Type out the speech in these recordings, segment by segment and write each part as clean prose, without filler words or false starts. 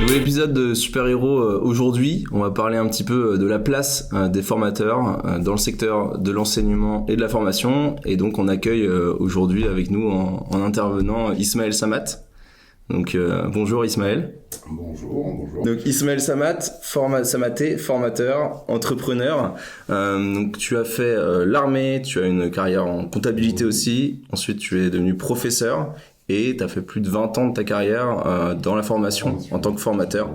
Nouvel épisode de Super Héros aujourd'hui. On va parler un petit peu de la place des formateurs dans le secteur de l'enseignement et de la formation. Et donc on accueille aujourd'hui avec nous en intervenant Ismaël Samat. Donc bonjour Ismaël. Bonjour. Donc Ismaël Samaté, formateur, entrepreneur. Donc tu as fait l'armée, tu as une carrière en comptabilité aussi. Ensuite tu es devenu professeur et tu as fait plus de 20 ans de ta carrière dans la formation en tant que formateur.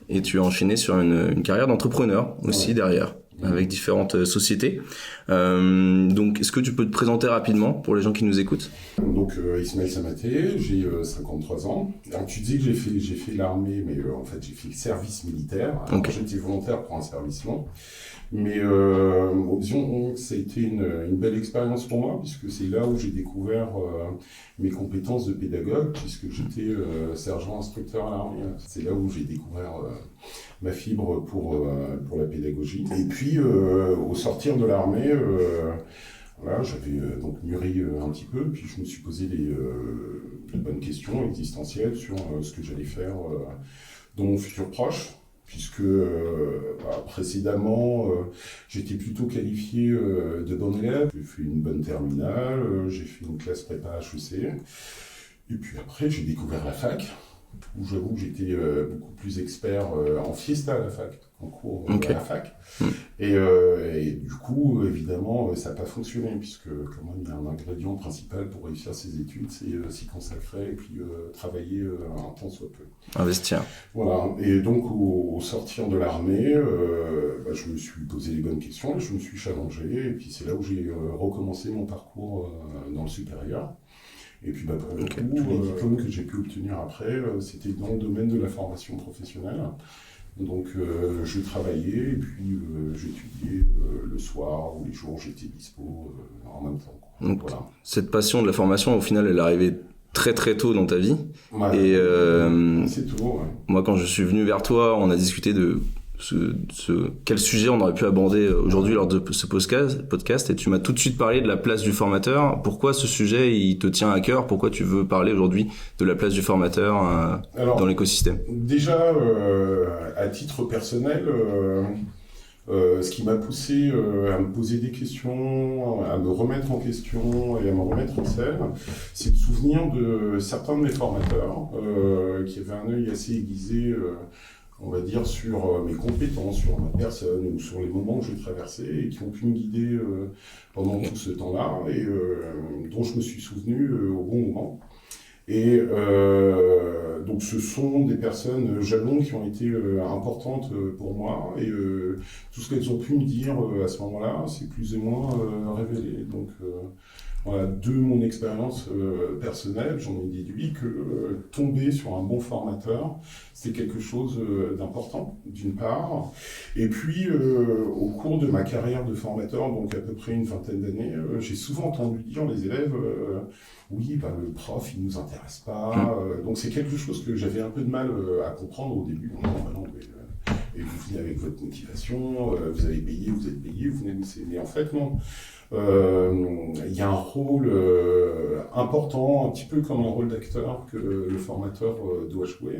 Et tu as enchaîné sur une carrière d'entrepreneur aussi derrière, avec différentes sociétés. Donc est-ce que tu peux te présenter rapidement pour les gens qui nous écoutent ? Donc Ismaël Samaté, j'ai 53 ans. Alors tu dis que j'ai fait l'armée, mais en fait j'ai fait le service militaire. Alors, j'étais volontaire pour un service long. Mais disons que ça a été une belle expérience pour moi, puisque c'est là où j'ai découvert mes compétences de pédagogue, puisque j'étais sergent instructeur à l'armée. C'est là où j'ai découvert ma fibre pour la pédagogie. Et puis au sortir de l'armée, voilà, j'avais donc mûri un petit peu, puis je me suis posé les bonnes questions existentielles sur ce que j'allais faire dans mon futur proche. Puisque précédemment, j'étais plutôt qualifié de bon élève. J'ai fait une bonne terminale, j'ai fait une classe prépa HEC. Et puis après, j'ai découvert la fac, où j'avoue que j'étais beaucoup plus expert en fiesta à la fac, en cours à la fac. Et du coup, évidemment, ça n'a pas fonctionné, puisque quand même, il y a un ingrédient principal pour réussir ses études, c'est s'y consacrer et puis travailler un temps soit peu. Investir. Voilà, et donc au sortir de l'armée, je me suis posé les bonnes questions, je me suis challengé, et puis c'est là où j'ai recommencé mon parcours dans le supérieur. Et puis pour le coup, tous les diplômes que j'ai pu obtenir après, c'était dans le domaine de la formation professionnelle. Donc je travaillais et puis j'étudiais le soir ou les jours j'étais dispo en même temps. Donc, voilà. Cette passion de la formation, au final, elle est arrivée très très tôt dans ta vie. Ouais, et c'est tout. Ouais. Moi, quand je suis venu vers toi, on a discuté de quel sujet on aurait pu aborder aujourd'hui lors de ce podcast, et tu m'as tout de suite parlé de la place du formateur. Pourquoi ce sujet il te tient à cœur ? Pourquoi tu veux parler aujourd'hui de la place du formateur dans l'écosystème ? Déjà, à titre personnel, ce qui m'a poussé à me poser des questions, à me remettre en question et à me remettre en scène, c'est le souvenir de certains de mes formateurs qui avaient un œil assez aiguisé, on va dire, sur mes compétences, sur ma personne ou sur les moments que j'ai traversés et qui ont pu me guider pendant tout ce temps-là et dont je me suis souvenu au bon moment. Et donc ce sont des personnes jalons qui ont été importantes pour moi et tout ce qu'elles ont pu me dire à ce moment-là, c'est plus ou moins révélé. Donc voilà, de mon expérience personnelle, j'en ai déduit que tomber sur un bon formateur, c'est quelque chose d'important, d'une part. Et puis, au cours de ma carrière de formateur, donc à peu près une vingtaine d'années, j'ai souvent entendu dire les élèves oui, le prof, il nous intéresse pas. Donc c'est quelque chose que j'avais un peu de mal à comprendre au début. Non, et vous venez avec votre motivation, vous avez payé, vous êtes payé, vous venez de... Mais en fait, non. Il y a un rôle important, un petit peu comme un rôle d'acteur que le formateur doit jouer.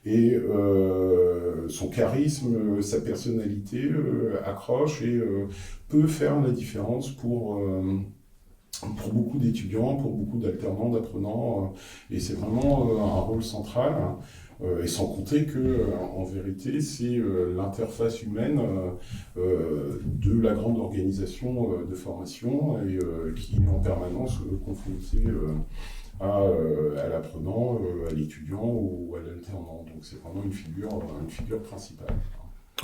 Et son charisme, sa personnalité accroche et peut faire la différence pour beaucoup d'étudiants, pour beaucoup d'alternants, d'apprenants. Et c'est vraiment un rôle central. Et sans compter que, en vérité, c'est l'interface humaine de la grande organisation de formation et qui est en permanence confrontée à l'apprenant, à l'étudiant ou à l'alternant. Donc c'est vraiment une figure principale.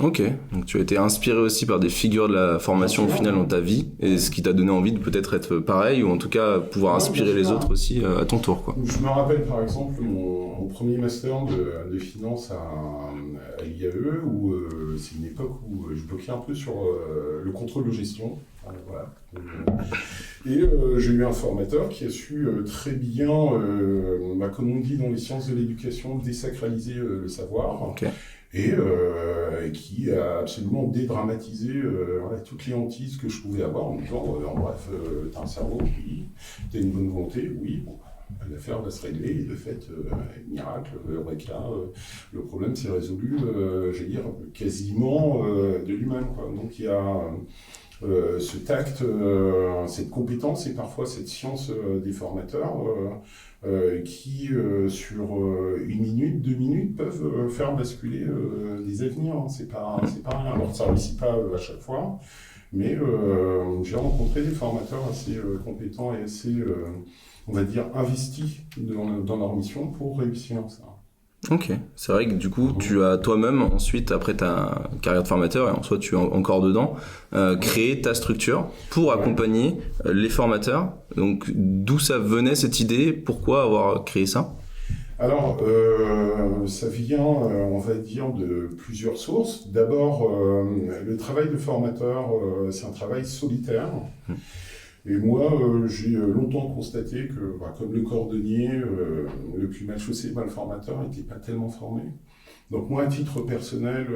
Ok, donc tu as été inspiré aussi par des figures de la formation au final dans ta vie, et ce qui t'a donné envie de peut-être être pareil, ou en tout cas pouvoir inspirer les autres aussi à ton tour, quoi. Je me rappelle par exemple mon premier master de finance à l'IAE, où c'est une époque où je bloquais un peu sur le contrôle de gestion. Voilà. Et j'ai eu un formateur qui a su très bien, comme on dit dans les sciences de l'éducation, désacraliser le savoir. Okay. Et qui a absolument dédramatisé toutes les hantises que je pouvais avoir en me disant en bref, t'as un cerveau, oui, t'as une bonne volonté, oui, bon, l'affaire va se régler, et de fait, miracle, eureka, le problème s'est résolu, j'allais dire, quasiment de lui-même, quoi. Donc il y a ce tact, cette compétence et parfois cette science des formateurs qui, sur 1 minute, 2 minutes, peuvent faire basculer des avenirs. Hein. C'est pas rien. Alors ça ne réussit pas à chaque fois, mais j'ai rencontré des formateurs assez compétents et assez, on va dire, investis dans leur mission pour réussir ça. Ok, c'est vrai que du coup, tu as toi-même, ensuite, après ta carrière de formateur, et en soi tu es encore dedans, créé ta structure pour accompagner les formateurs. Donc, d'où ça venait cette idée? Pourquoi avoir créé ça? Alors, ça vient, on va dire, de plusieurs sources. D'abord, le travail de formateur, c'est un travail solitaire. Et moi, j'ai longtemps constaté que, comme le cordonnier, le plus mal chaussé, le formateur n'était pas tellement formé. Donc moi, à titre personnel,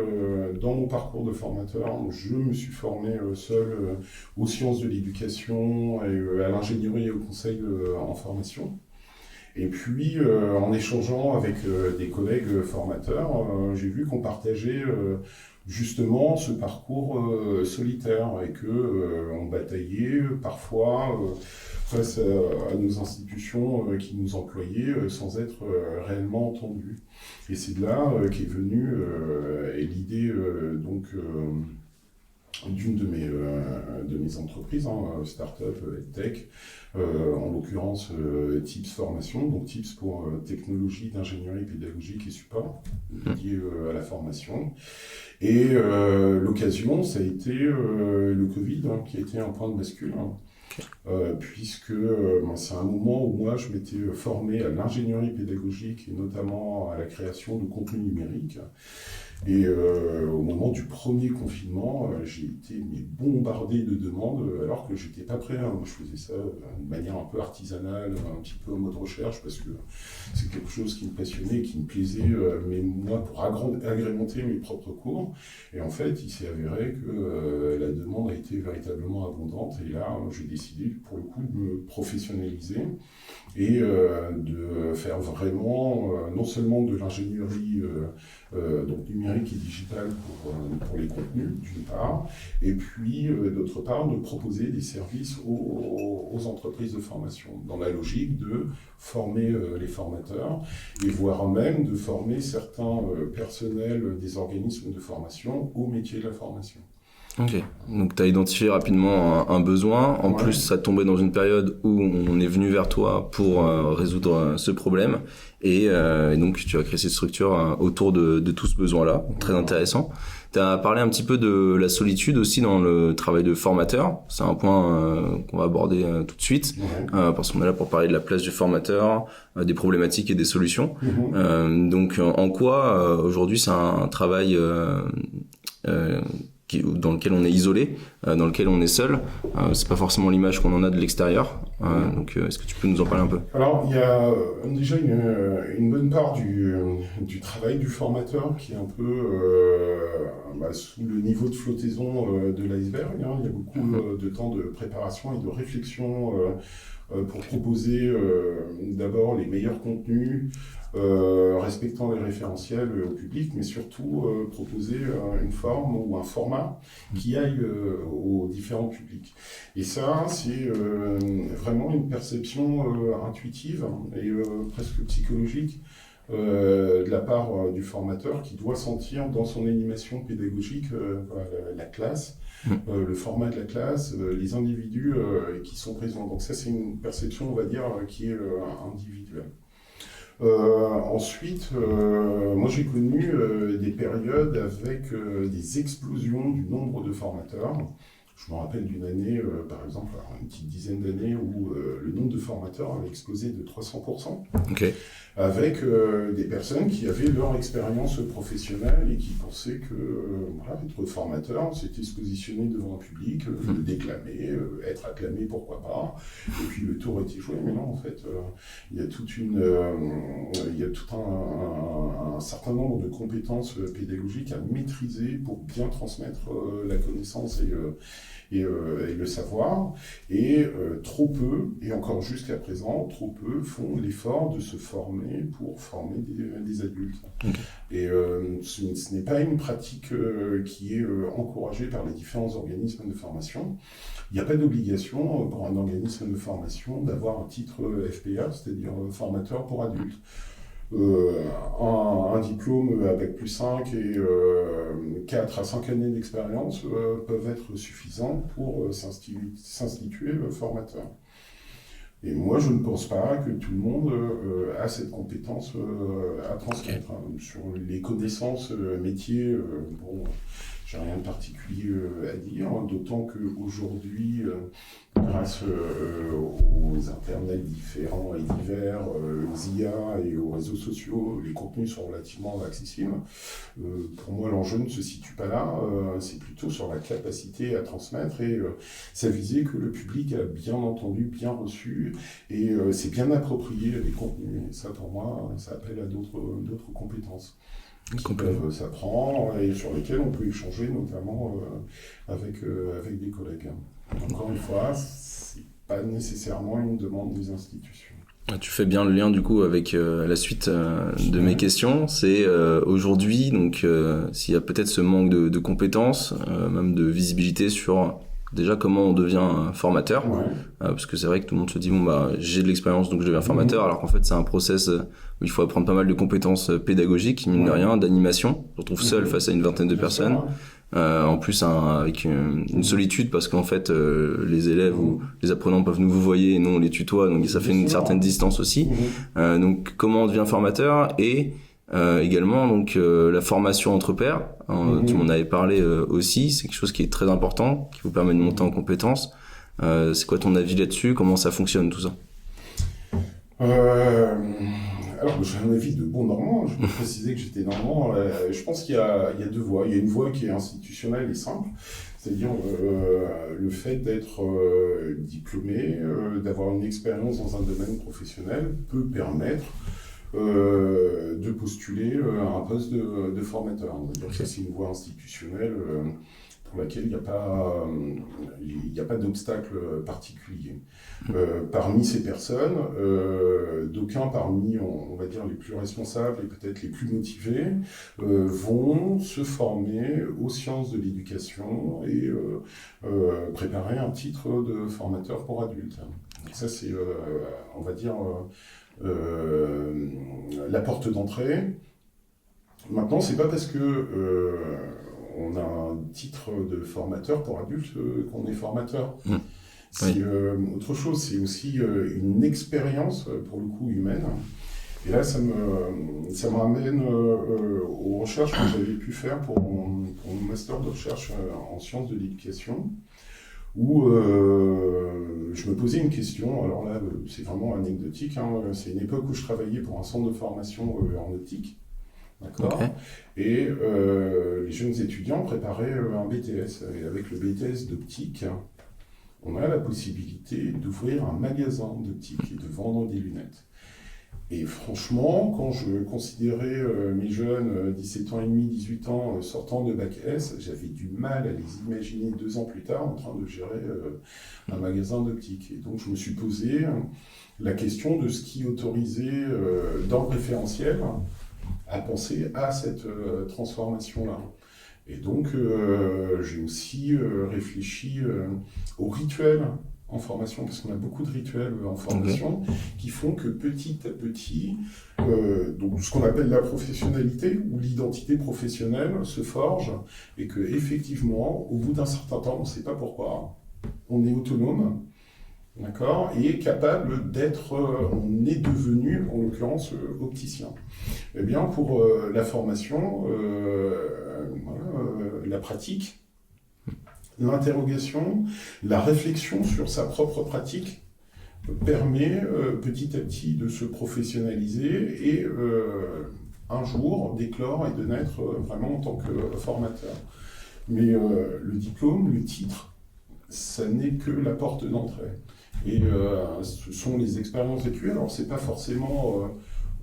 dans mon parcours de formateur, je me suis formé seul aux sciences de l'éducation, et à l'ingénierie et au conseil en formation. Et puis, en échangeant avec des collègues formateurs, j'ai vu qu'on partageait justement ce parcours solitaire et que on bataillait parfois face à nos institutions qui nous employaient sans être réellement entendus. Et c'est de là qu'est venue l'idée donc d'une de mes entreprises, start-up tech, en l'occurrence TIPS Formation, donc TIPS pour technologie d'ingénierie pédagogique et support, dédié à la formation. Et l'occasion, ça a été le Covid, qui a été un point de bascule, puisque c'est un moment où moi je m'étais formé à l'ingénierie pédagogique et notamment à la création de contenu numérique. Et au moment du premier confinement, j'ai été bombardé de demandes alors que j'étais pas prêt. Moi, je faisais ça de manière un peu artisanale, un petit peu en mode recherche, parce que c'est quelque chose qui me passionnait, qui me plaisait, mais moi, pour agrémenter mes propres cours. Et en fait, il s'est avéré que la demande a été véritablement abondante. Et là, j'ai décidé, pour le coup, de me professionnaliser et de faire vraiment non seulement de l'ingénierie donc numérique et digitale pour les contenus, d'une part, et puis d'autre part, de proposer des services aux entreprises de formation, dans la logique de former les formateurs, et voire même de former certains personnels des organismes de formation au métier de la formation. Ok, donc tu as identifié rapidement un besoin, en plus ça tombait dans une période où on est venu vers toi pour résoudre ce problème, et donc tu as créé cette structure autour de tout ce besoin-là, très intéressant. Tu as parlé un petit peu de la solitude aussi dans le travail de formateur, c'est un point qu'on va aborder tout de suite, parce qu'on est là pour parler de la place du formateur, des problématiques et des solutions. Donc en quoi aujourd'hui c'est un travail dans lequel on est isolé, dans lequel on est seul, c'est pas forcément l'image qu'on en a de l'extérieur, donc est-ce que tu peux nous en parler un peu? Alors il y a déjà une bonne part du travail du formateur qui est un peu sous le niveau de flottaison de l'iceberg, il y a beaucoup de temps de préparation et de réflexion pour proposer d'abord les meilleurs contenus, respectant les référentiels au public, mais surtout proposer une forme ou un format qui aille aux différents publics. Et ça, c'est vraiment une perception intuitive et presque psychologique de la part du formateur qui doit sentir dans son animation pédagogique la classe, le format de la classe, les individus qui sont présents. Donc ça, c'est une perception, on va dire, qui est individuelle. Ensuite, moi j'ai connu des périodes avec des explosions du nombre de formateurs. Je me rappelle d'une année, par exemple, une petite dizaine d'années où le nombre de formateurs avait explosé de 300%. Okay. Avec des personnes qui avaient leur expérience professionnelle et qui pensaient que être formateur, c'était se positionner devant un public, déclamer, être acclamé, pourquoi pas, et puis le tour était joué. Mais non, en fait, il y a tout un certain nombre de compétences pédagogiques à maîtriser pour bien transmettre la connaissance et le savoir, et trop peu, et encore jusqu'à présent, trop peu font l'effort de se former pour former des adultes. Okay. Et ce n'est pas une pratique qui est encouragée par les différents organismes de formation. Il n'y a pas d'obligation pour un organisme de formation d'avoir un titre FPA, c'est-à-dire formateur pour adultes. Un diplôme à Bac+5 et 4 à 5 années d'expérience peuvent être suffisants pour s'instituer formateur. Et moi, je ne pense pas que tout le monde a cette compétence à transmettre. Okay. Sur les connaissances métiers, bon, j'ai rien de particulier à dire, d'autant qu'aujourd'hui, grâce aux internets différents et divers, aux IA et aux réseaux sociaux, les contenus sont relativement accessibles. Pour moi, l'enjeu ne se situe pas là, c'est plutôt sur la capacité à transmettre et ça visait que le public a bien entendu, bien reçu et c'est bien approprié les contenus. Et ça, pour moi, ça appelle à d'autres compétences qui peuvent s'apprendre et sur lesquelles on peut échanger, notamment avec des collègues. Encore une fois, c'est pas nécessairement une demande des institutions. Tu fais bien le lien du coup avec la suite de mes questions. C'est aujourd'hui, donc s'il y a peut-être ce manque de compétences, même de visibilité sur déjà comment on devient un formateur, parce que c'est vrai que tout le monde se dit bon bah j'ai de l'expérience donc je deviens formateur, alors qu'en fait c'est un process où il faut apprendre pas mal de compétences pédagogiques, mine de rien, d'animation. On se retrouve seul face à une vingtaine de personnes. En plus avec une solitude parce qu'en fait les élèves ou les apprenants peuvent nous vous voyez et non on les tutoie, donc ça fait une certaine distance aussi. Donc comment on devient formateur et également donc la formation entre pairs, tu m'en avais parlé aussi, c'est quelque chose qui est très important, qui vous permet de monter en compétences. C'est quoi ton avis là-dessus? Comment ça fonctionne tout ça? Alors, j'ai un avis de bon normand, je peux préciser que j'étais normand. Je pense qu'il y a deux voies. Il y a une voie qui est institutionnelle et simple, c'est-à-dire le fait d'être diplômé, d'avoir une expérience dans un domaine professionnel peut permettre de postuler à un poste de formateur. On va dire que ça, c'est une voie institutionnelle pour laquelle il n'y a pas d'obstacle particulier. Parmi ces personnes, d'aucuns parmi, on va dire, les plus responsables et peut-être les plus motivés, vont se former aux sciences de l'éducation et préparer un titre de formateur pour adultes. Donc ça, c'est, on va dire, la porte d'entrée. Maintenant, c'est pas parce que on a un titre de formateur pour adultes qu'on est formateur. C'est autre chose, c'est aussi une expérience, pour le coup, humaine. Et là, ça me ramène aux recherches que j'avais pu faire pour mon master de recherche en sciences de l'éducation, où je me posais une question. Alors là, c'est vraiment anecdotique, hein. C'est une époque où je travaillais pour un centre de formation en optique. D'accord. Okay. Et les jeunes étudiants préparaient un BTS. Et avec le BTS d'optique, on a la possibilité d'ouvrir un magasin d'optique et de vendre des lunettes. Et franchement, quand je considérais mes jeunes 17 ans et demi, 18 ans sortant de Bac S, j'avais du mal à les imaginer 2 ans plus tard en train de gérer un magasin d'optique. Et donc je me suis posé la question de ce qui autorisait dans le référentiel à penser à cette transformation-là. Et donc, j'ai aussi réfléchi aux rituels en formation, parce qu'on a beaucoup de rituels en formation qui font que petit à petit, donc ce qu'on appelle la professionnalité ou l'identité professionnelle se forge, et que effectivement, au bout d'un certain temps, on ne sait pas pourquoi, on est autonome. D'accord, et capable d'être, on est devenu, en l'occurrence, opticien. Eh bien, pour la formation, la pratique, l'interrogation, la réflexion sur sa propre pratique permet petit à petit de se professionnaliser et un jour d'éclore et de naître vraiment en tant que formateur. Mais le diplôme, le titre, ça n'est que la porte d'entrée. Et ce sont les expériences vécues. Alors, c'est pas forcément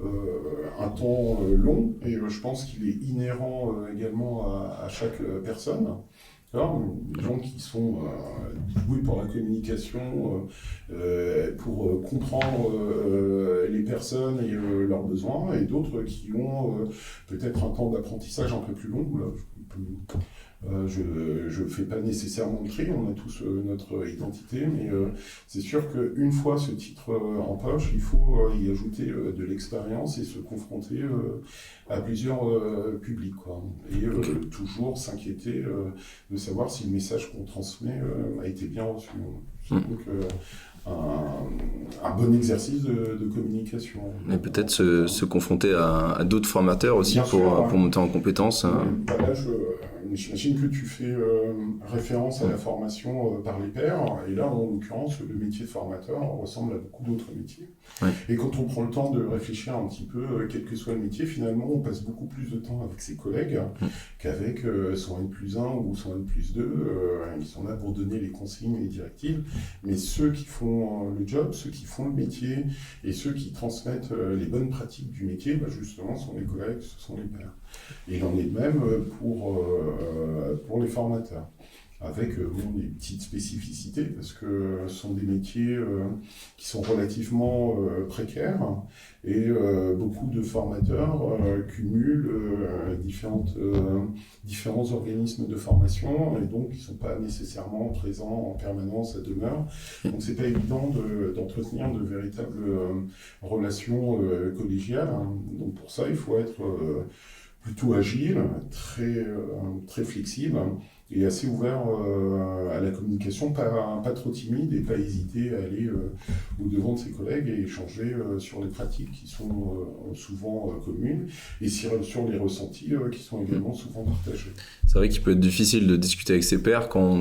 un temps long, et je pense qu'il est inhérent également à chaque personne. Alors, des gens qui sont doués pour la communication, pour comprendre les personnes et leurs besoins, et d'autres qui ont peut-être un temps d'apprentissage un peu plus long. Là, je ne fais pas nécessairement le tri, on a tous notre identité, mais c'est sûr qu'une fois ce titre en poche, il faut y ajouter de l'expérience et se confronter à plusieurs publics, quoi. Et toujours s'inquiéter de savoir si le message qu'on transmet a été bien reçu. Donc, un bon exercice de communication. Et peut-être se confronter à d'autres formateurs aussi pour monter en compétences. Bah là, j'imagine que tu fais référence à la formation par les pairs, et là, en l'occurrence, le métier de formateur ressemble à beaucoup d'autres métiers. Ouais. Et quand on prend le temps de réfléchir un petit peu, quel que soit le métier, finalement, on passe beaucoup plus de temps avec ses collègues qu'avec son N+1 ou son N+2. Ils sont là pour donner les consignes et les directives, mais ceux qui font le job, ceux qui font le métier, et ceux qui transmettent les bonnes pratiques du métier, bah justement, sont les collègues, ce sont les pairs. Et il en est de même pour les formateurs, avec des petites spécificités, parce que ce sont des métiers qui sont relativement précaires, et beaucoup de formateurs cumulent différents organismes de formation, et donc ils ne sont pas nécessairement présents en permanence à demeure. Donc c'est pas évident d'entretenir de véritables relations collégiales. Donc pour ça, il faut être plutôt agile, très flexible et assez ouvert à la communication, pas trop timide et pas hésiter à aller au-devant de ses collègues et échanger sur les pratiques qui sont souvent communes et sur les ressentis qui sont également souvent partagés. C'est vrai qu'il peut être difficile de discuter avec ses pairs quand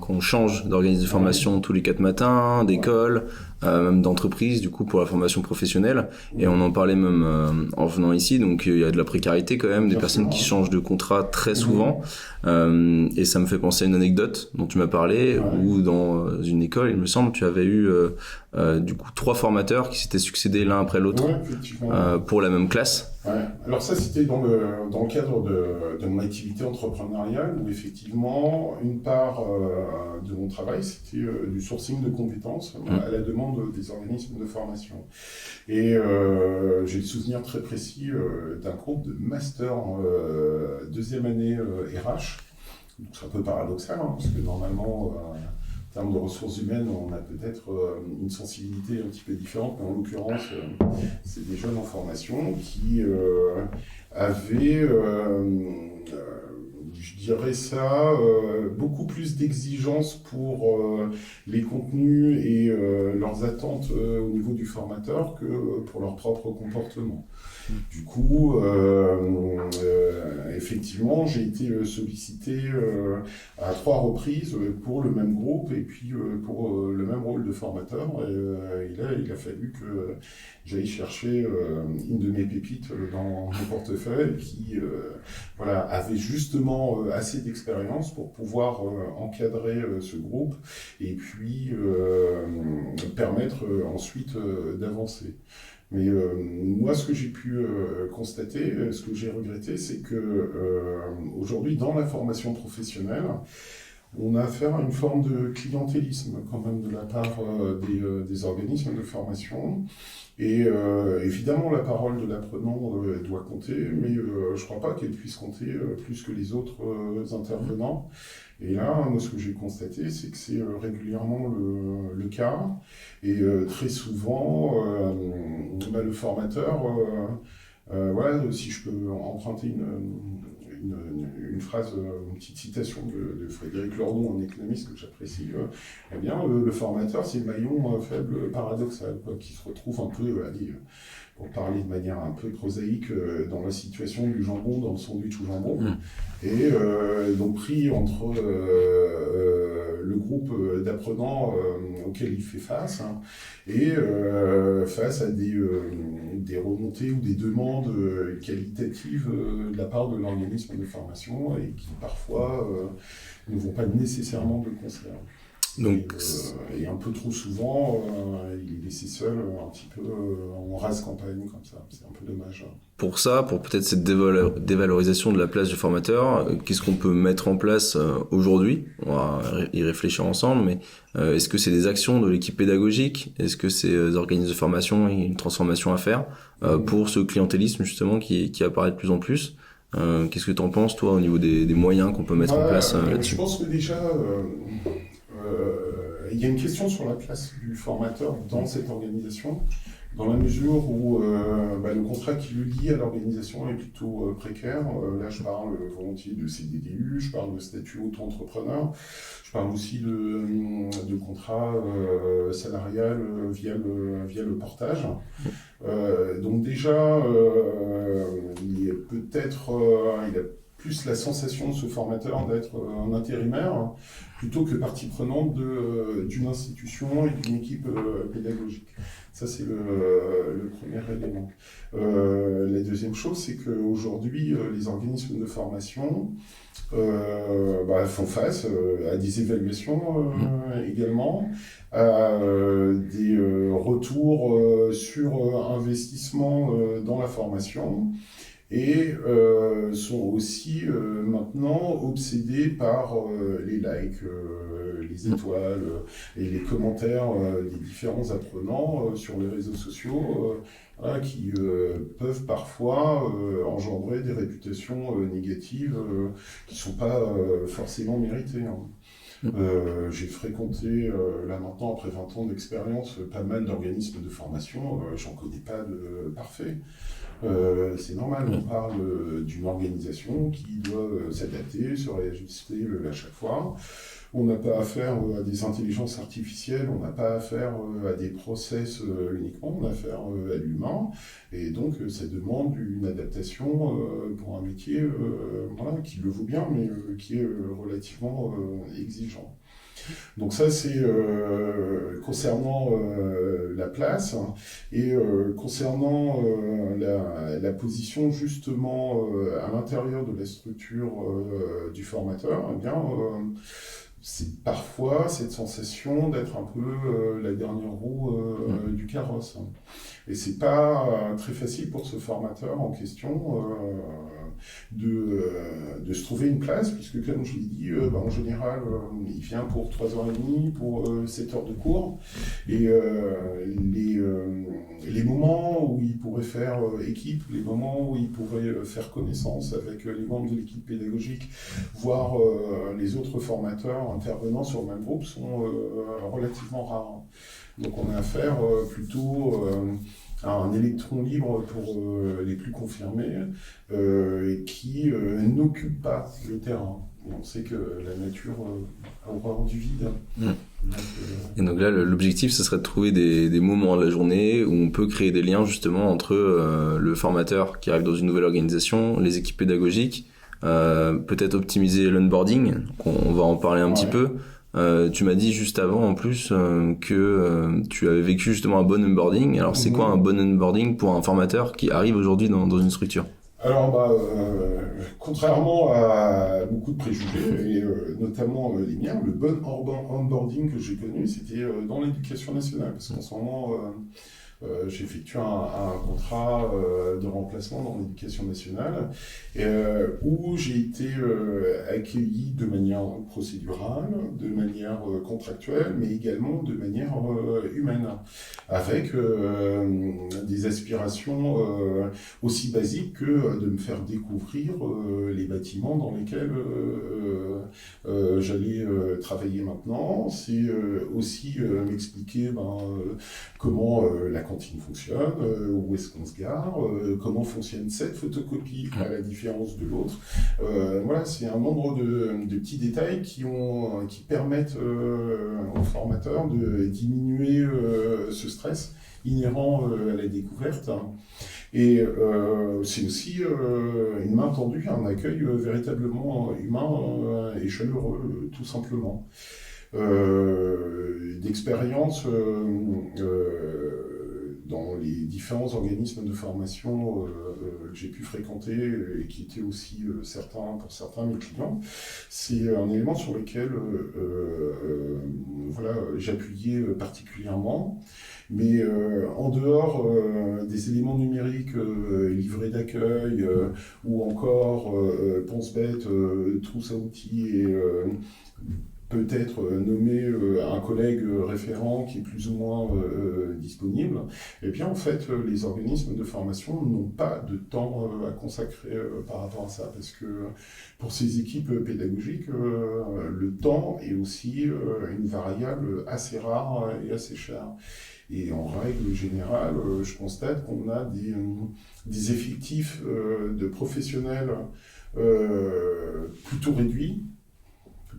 on change d'organisme de formation tous les 4 matins, d'école, même d'entreprise, du coup, pour la formation professionnelle. Et on en parlait même en venant ici, donc il y a de la précarité quand même, des personnes qui changent de contrat très souvent. Et ça me fait penser à une anecdote dont tu m'as parlé, où dans une école, il me semble, tu avais eu du coup 3 formateurs qui s'étaient succédés l'un après l'autre pour la même classe. Ouais. Alors ça, c'était dans le cadre de mon activité entrepreneuriale, où effectivement, une part de mon travail, c'était du sourcing de compétences à la demande des organismes de formation. Et j'ai le souvenir très précis d'un groupe de master deuxième année RH. Donc c'est un peu paradoxal, parce que normalement, en termes de ressources humaines, on a peut-être une sensibilité un petit peu différente, mais en l'occurrence, c'est des jeunes en formation qui avaient, je dirais ça, beaucoup plus d'exigences pour les contenus et leurs attentes au niveau du formateur que pour leur propre comportement. Du coup, effectivement, j'ai été sollicité à 3 reprises pour le même groupe et puis pour le même rôle de formateur. Et là, il a fallu que j'aille chercher une de mes pépites dans mon portefeuille qui avait justement assez d'expérience pour pouvoir encadrer ce groupe et puis permettre ensuite d'avancer. Mais moi, ce que j'ai pu constater, ce que j'ai regretté, c'est que aujourd'hui, dans la formation professionnelle, on a affaire à une forme de clientélisme quand même de la part des organismes de formation. Et évidemment, la parole de l'apprenant doit compter, mais je ne crois pas qu'elle puisse compter plus que les autres intervenants. Et là, moi, ce que j'ai constaté, c'est que c'est régulièrement le cas. Et très souvent, le formateur, si je peux emprunter une phrase, une petite citation de Frédéric Lordon, un économiste que j'apprécie, eh bien, le formateur, c'est le maillon faible paradoxal, qui se retrouve un peu, pour parler de manière un peu prosaïque, dans la situation du jambon dans le sandwich au jambon. Et donc pris entre le groupe d'apprenants auquel il fait face, et face à des remontées ou des demandes qualitatives de la part de l'organisme de formation et qui parfois ne vont pas nécessairement de concert. Donc, et un peu trop souvent, il est laissé seul un petit peu en rase campagne comme ça. C'est un peu dommage. pour ça, pour peut-être cette dévalorisation de la place du formateur, qu'est-ce qu'on peut mettre en place aujourd'hui? On va y réfléchir ensemble, mais est-ce que c'est des actions de l'équipe pédagogique? Est-ce que c'est des organismes de formation et une transformation à faire pour ce clientélisme justement qui apparaît de plus en plus? Qu'est-ce que tu en penses, toi, au niveau des moyens qu'on peut mettre en place là-dessus? Je pense que déjà, il y a une question sur la place du formateur dans cette organisation, dans la mesure où le contrat qui le lie à l'organisation est plutôt précaire. Là, je parle volontiers de CDDU, je parle de statut auto-entrepreneur, je parle aussi de contrat salarial via le portage. Donc déjà, il y a peut-être, il a plus la sensation de ce formateur d'être un intérimaire plutôt que partie prenante d'une institution et d'une équipe pédagogique. Ça, c'est le premier élément. La deuxième chose, c'est qu'aujourd'hui, les organismes de formation font face à des évaluations également, à des retours sur investissement dans la formation, et sont aussi maintenant obsédés par les likes, les étoiles et les commentaires des différents apprenants sur les réseaux sociaux qui peuvent parfois engendrer des réputations négatives qui ne sont pas forcément méritées. J'ai fréquenté, là maintenant, après 20 ans d'expérience, pas mal d'organismes de formation. J'en connais pas de parfait. C'est normal, on parle d'une organisation qui doit s'adapter, se réajuster à chaque fois. On n'a pas affaire à des intelligences artificielles, on n'a pas affaire à des process uniquement, on a affaire à l'humain. Et donc, ça demande une adaptation pour un métier qui le vaut bien, mais qui est relativement exigeant. Donc ça, c'est concernant la place, et concernant la position justement à l'intérieur de la structure du formateur, eh bien, c'est parfois cette sensation d'être un peu la dernière roue du carrosse. Et c'est pas très facile pour ce formateur en question de se trouver une place, puisque comme je l'ai dit, en général, il vient pour 3h30, pour 7 heures de cours, et les moments où il pourrait faire équipe, les moments où il pourrait faire connaissance avec les membres de l'équipe pédagogique, voire les autres formateurs intervenant sur le même groupe, sont relativement rares. Donc on a affaire plutôt à un électron libre pour les plus confirmés, qui n'occupe pas le terrain. On sait que la nature a horreur du vide. Et donc là, l'objectif, ce serait de trouver des moments de la journée où on peut créer des liens justement entre le formateur qui arrive dans une nouvelle organisation, les équipes pédagogiques, peut-être optimiser l'onboarding, on va en parler un petit peu. Tu m'as dit juste avant en plus que tu avais vécu justement un bon onboarding. Alors c'est quoi un bon onboarding pour un formateur qui arrive aujourd'hui dans une structure? Alors contrairement à beaucoup de préjugés, et notamment les miens, le bon onboarding que j'ai connu, c'était dans l'éducation nationale, parce qu'en ce moment j'effectue un contrat de remplacement dans l'éducation nationale, où j'ai été accueilli de manière procédurale, de manière contractuelle, mais également de manière humaine, avec des aspirations aussi basiques que de me faire découvrir les bâtiments dans lesquels j'allais travailler maintenant. C'est aussi m'expliquer comment la cantine fonctionne, où est-ce qu'on se gare, comment fonctionne cette photocopie à la différence de l'autre. Voilà, c'est un nombre de petits détails qui permettent aux formateurs de diminuer ce stress inhérent à la découverte. Et c'est aussi une main tendue, un accueil véritablement humain et chaleureux, tout simplement. D'expérience dans les différents organismes de formation que j'ai pu fréquenter et qui étaient aussi pour certains mes clients, c'est un élément sur lequel j'appuyais particulièrement. Mais en dehors des éléments numériques, livrets d'accueil ou encore Ponce-Bête, trousse à outils et peut-être nommer un collègue référent qui est plus ou moins disponible, eh bien en fait les organismes de formation n'ont pas de temps à consacrer par rapport à ça, parce que pour ces équipes pédagogiques, le temps est aussi une variable assez rare et assez chère. Et en règle générale, je constate qu'on a des effectifs de professionnels plutôt réduits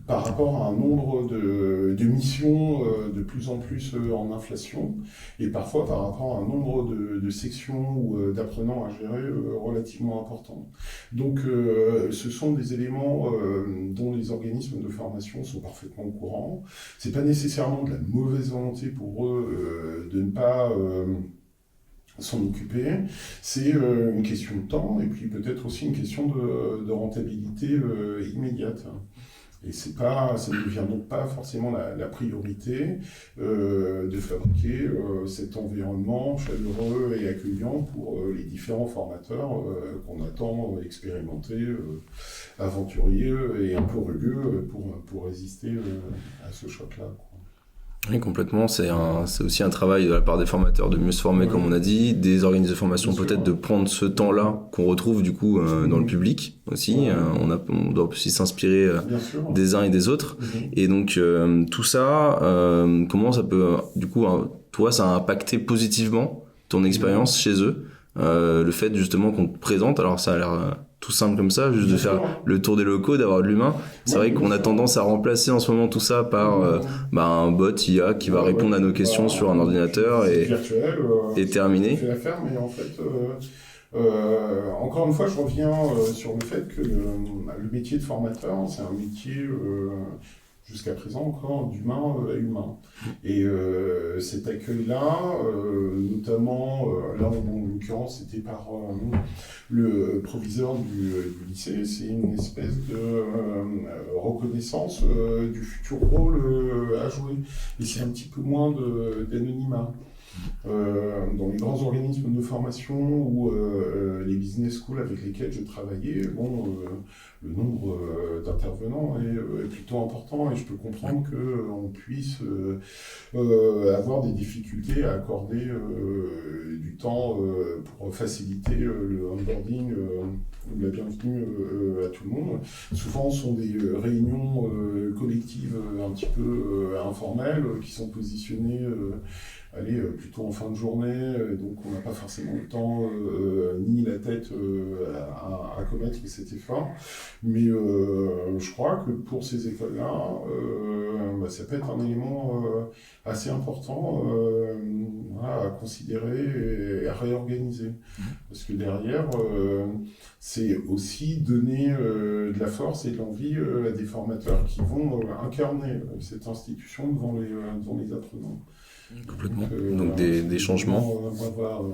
par rapport à un nombre de missions de plus en plus en inflation, et parfois par rapport à un nombre de sections ou d'apprenants à gérer relativement important. Donc ce sont des éléments dont les organismes de formation sont parfaitement au courant. C'est pas nécessairement de la mauvaise volonté pour eux de ne pas s'en occuper, c'est une question de temps, et puis peut-être aussi une question de rentabilité immédiate. Et ça ne devient donc pas forcément la priorité de fabriquer cet environnement chaleureux et accueillant pour les différents formateurs qu'on attend expérimentés, aventuriers et un peu rugueux pour résister à ce choc-là, quoi. Oui, complètement. C'est aussi un travail de la part des formateurs de mieux se former, comme on a dit, des organismes de formation peut-être de prendre ce temps-là qu'on retrouve du coup dans le public aussi. On doit aussi s'inspirer des uns et des autres. Et donc tout ça, comment ça peut, du coup, toi, ça a impacté positivement ton expérience chez eux, le fait justement qu'on te présente. Alors ça a l'air tout simple comme ça, juste de faire le tour des locaux, d'avoir de l'humain. C'est vrai qu'on a tendance à remplacer en ce moment tout ça par un bot IA qui va répondre à nos questions sur un ordinateur et terminé. C'est l'affaire, mais en fait, encore une fois, je reviens sur le fait que le métier de formateur, c'est un métier jusqu'à présent encore d'humain à humain. Et cet accueil-là, notamment, là en l'occurrence c'était par le proviseur du lycée, c'est une espèce de reconnaissance du futur rôle à jouer. Et c'est un petit peu moins d'anonymat. Dans les grands organismes de formation ou les business schools avec lesquels je travaillais, le nombre d'intervenants est plutôt important, et je peux comprendre qu'on puisse avoir des difficultés à accorder du temps pour faciliter le onboarding ou la bienvenue à tout le monde. Souvent, ce sont des réunions collectives un petit peu informelles qui sont positionnées plutôt en fin de journée, donc on n'a pas forcément le temps ni la tête à commettre cet effort. Mais je crois que pour ces écoles-là, ça peut être un élément assez important à considérer et à réorganiser. Parce que derrière, c'est aussi donner de la force et de l'envie à des formateurs qui vont incarner cette institution devant les apprenants. Complètement. Donc des changements.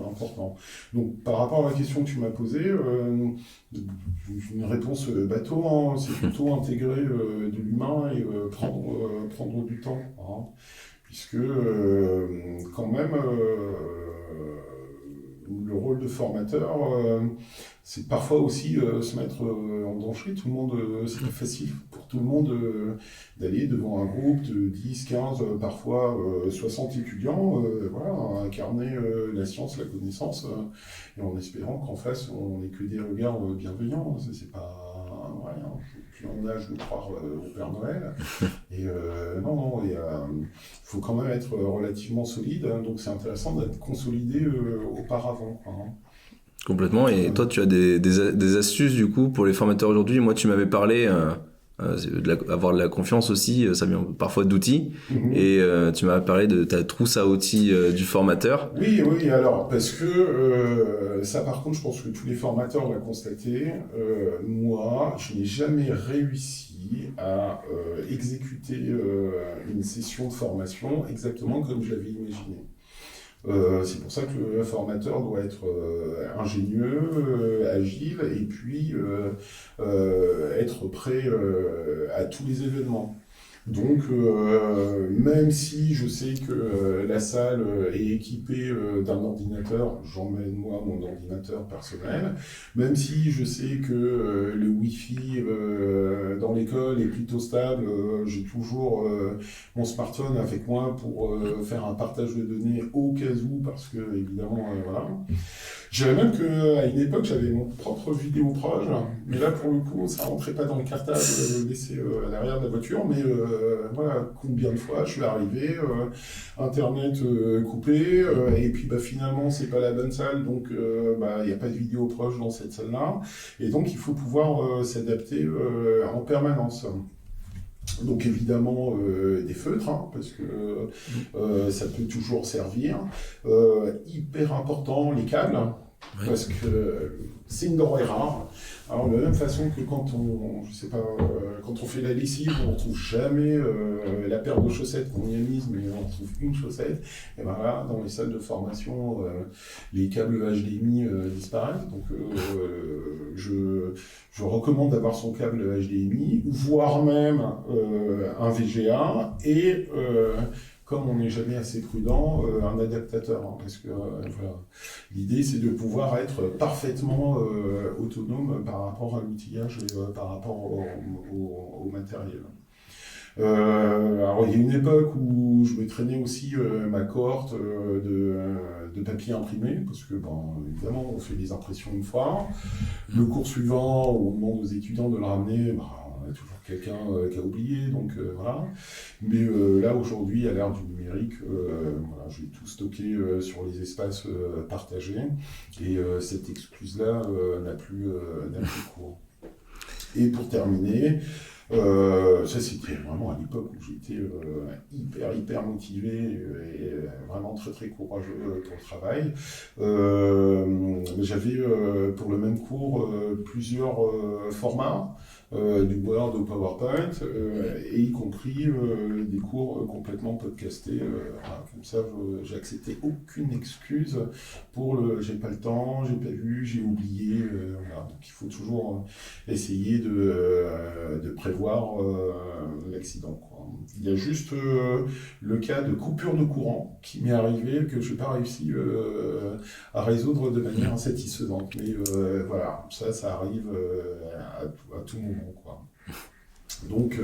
Importants. Donc par rapport à la question que tu m'as posée, une réponse bateau, hein, c'est plutôt intégrer de l'humain et prendre du temps. Hein, puisque quand même, le rôle de formateur, c'est parfois aussi se mettre en danger. Tout le monde, c'est pas facile pour tout le monde d'aller devant un groupe de 10, 15, parfois 60 étudiants, incarner la science, la connaissance, et en espérant qu'en face, on n'ait que des regards bienveillants. C'est pas vrai, hein. Plus en âge de croire au Père Noël. Et il faut quand même être relativement solide, hein, donc c'est intéressant d'être consolidé auparavant. Hein. Complètement. Et toi, tu as des astuces du coup pour les formateurs aujourd'hui. Moi, tu m'avais parlé avoir de la confiance aussi, ça vient parfois d'outils. Et tu m'avais parlé de ta trousse à outils du formateur. Oui, alors, parce que ça, par contre, je pense que tous les formateurs l'ont constaté. Moi, je n'ai jamais réussi à exécuter une session de formation exactement comme je l'avais imaginé. C'est pour ça que le formateur doit être ingénieux, agile, et puis être prêt à tous les événements. Donc, même si je sais que la salle est équipée d'un ordinateur, j'emmène moi mon ordinateur personnel. Même si je sais que le Wi-Fi dans l'école est plutôt stable, j'ai toujours mon smartphone avec moi pour faire un partage de données au cas où, parce que évidemment, voilà. Je dirais même qu'à une époque, j'avais mon propre vidéoproche, mais là, pour le coup, ça rentrait pas dans le cartable laissé à l'arrière de la voiture, mais voilà, combien de fois je suis arrivé, Internet coupé, et puis finalement, c'est pas la bonne salle, donc il n'y a pas de vidéoproche dans cette salle-là, et donc il faut pouvoir s'adapter en permanence. Donc évidemment des feutres, parce que ça peut toujours servir. Hyper important, les câbles, parce que c'est une denrée rare. Alors de la même façon que quand on fait la lessive, on ne retrouve jamais la paire de chaussettes qu'on y a mise, mais on retrouve une chaussette. Et ben là, dans les salles de formation, les câbles HDMI disparaissent. Donc je recommande d'avoir son câble HDMI, voire même un VGA, et comme on n'est jamais assez prudent, un adaptateur, parce que voilà. L'idée, c'est de pouvoir être parfaitement autonome par rapport à l'outillage et par rapport au matériel. Alors, il y a une époque où je me traînais aussi ma cohorte de papier imprimé, parce que, évidemment, on fait des impressions une fois. Le cours suivant, on demande aux étudiants de le ramener, on a toujours quelqu'un qui a oublié, donc voilà. Mais là, aujourd'hui, à l'ère du numérique, voilà, j'ai tout stocké sur les espaces partagés, et cette excuse-là n'a plus cours. Et pour terminer, ça c'était vraiment à l'époque où j'étais hyper motivé et vraiment très courageux pour le travail. J'avais pour le même cours plusieurs formats, du Word au PowerPoint, et y compris des cours complètement podcastés. Voilà, comme ça, j'ai accepté aucune excuse pour le j'ai pas le temps, j'ai pas vu, j'ai oublié. Voilà. Donc il faut toujours essayer de prévoir l'accident, quoi. Il y a juste le cas de coupure de courant qui m'est arrivé, que je n'ai pas réussi à résoudre de manière insatisfaisante. Mais voilà, ça arrive à tout moment, quoi. Donc,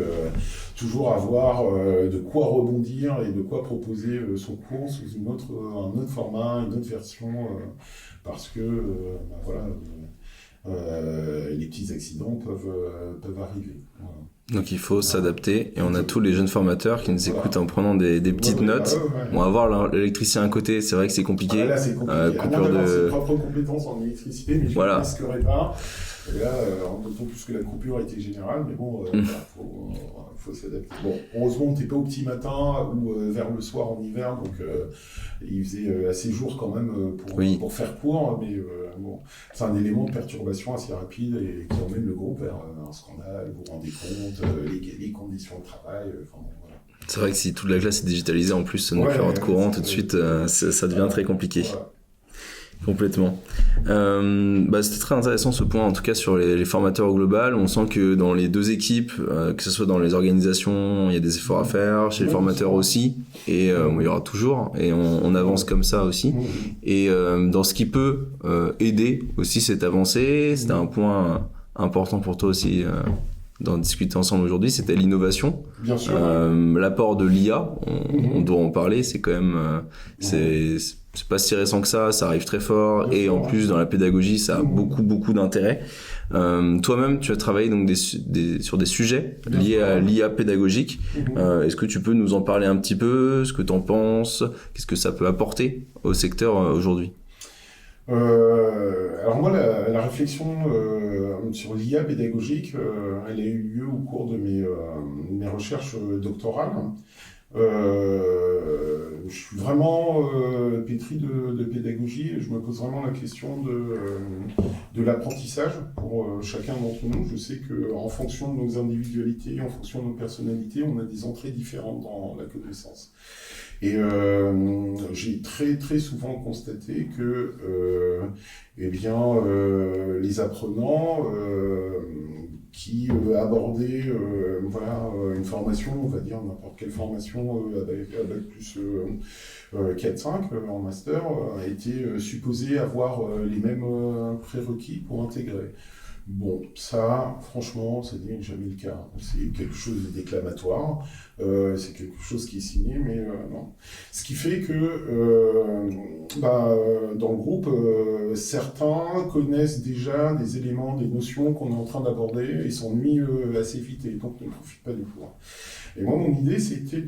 toujours avoir de quoi rebondir et de quoi proposer son cours sous un autre format, une autre version, parce que voilà, les petits accidents peuvent arriver. Voilà. Donc il faut s'adapter, et on a tous les jeunes formateurs qui nous écoutent en prenant des petites notes. On va voir l'électricien à côté, c'est vrai que c'est compliqué. Là, c'est compliqué. Coupure de ses propres compétences en électricité, mais je ne risquerai pas. Et là, d'autant plus que la coupure était générale, mais bon, faut s'adapter. Bon, heureusement, on n'était pas au petit matin ou vers le soir en hiver, donc il faisait assez jour quand même pour faire court, mais bon, c'est un élément de perturbation assez rapide et qui emmène le groupe vers un scandale, vous vous rendez compte, les conditions de travail, enfin bon, voilà. C'est vrai que si toute la classe est digitalisée, en plus, nos courants de courant, tout de suite, ça devient très compliqué. Voilà. Complètement. C'était très intéressant ce point, en tout cas sur les formateurs au global. On sent que dans les deux équipes, que ce soit dans les organisations, il y a des efforts à faire, chez les formateurs aussi, et il y aura toujours, et on avance comme ça aussi. Et dans ce qui peut aider aussi cette avancée, c'était un point important pour toi aussi d'en discuter ensemble aujourd'hui, c'était l'innovation. Bien sûr. L'apport de l'IA, on doit en parler, c'est quand même... C'est pas si récent que ça arrive très fort, et en plus dans la pédagogie ça a beaucoup d'intérêt. Toi-même tu as travaillé donc sur des sujets liés à l'IA pédagogique. Est-ce que tu peux nous en parler un petit peu, ce que tu en penses, qu'est-ce que ça peut apporter au secteur aujourd'hui? Alors moi la réflexion sur l'IA pédagogique, elle a eu lieu au cours de mes recherches doctorales. Je suis vraiment pétri de pédagogie, et je me pose vraiment la question de l'apprentissage pour chacun d'entre nous. Je sais qu'en fonction de nos individualités, en fonction de nos personnalités, on a des entrées différentes dans la connaissance. Et j'ai très très souvent constaté que les apprenants qui abordaient une formation, on va dire n'importe quelle formation avec plus 4-5 en master, étaient supposés avoir les mêmes prérequis pour intégrer. Bon, ça, franchement, ça n'est jamais le cas. C'est quelque chose de déclamatoire, c'est quelque chose qui est signé, mais non. Ce qui fait que dans le groupe, certains connaissent déjà des éléments, des notions qu'on est en train d'aborder et s'ennuient assez vite et donc ne profitent pas du cours. Et moi, mon idée, c'était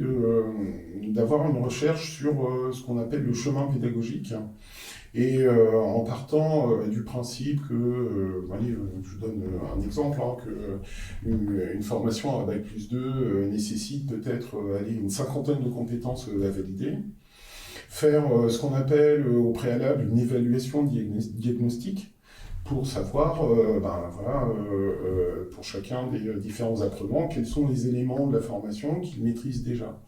d'avoir une recherche sur ce qu'on appelle le chemin pédagogique. Et en partant du principe que, je donne un exemple, que une formation à Bac+2 nécessite peut-être une cinquantaine de compétences à valider, faire ce qu'on appelle au préalable une évaluation diagnostique pour savoir, pour chacun des différents apprenants, quels sont les éléments de la formation qu'ils maîtrisent déjà,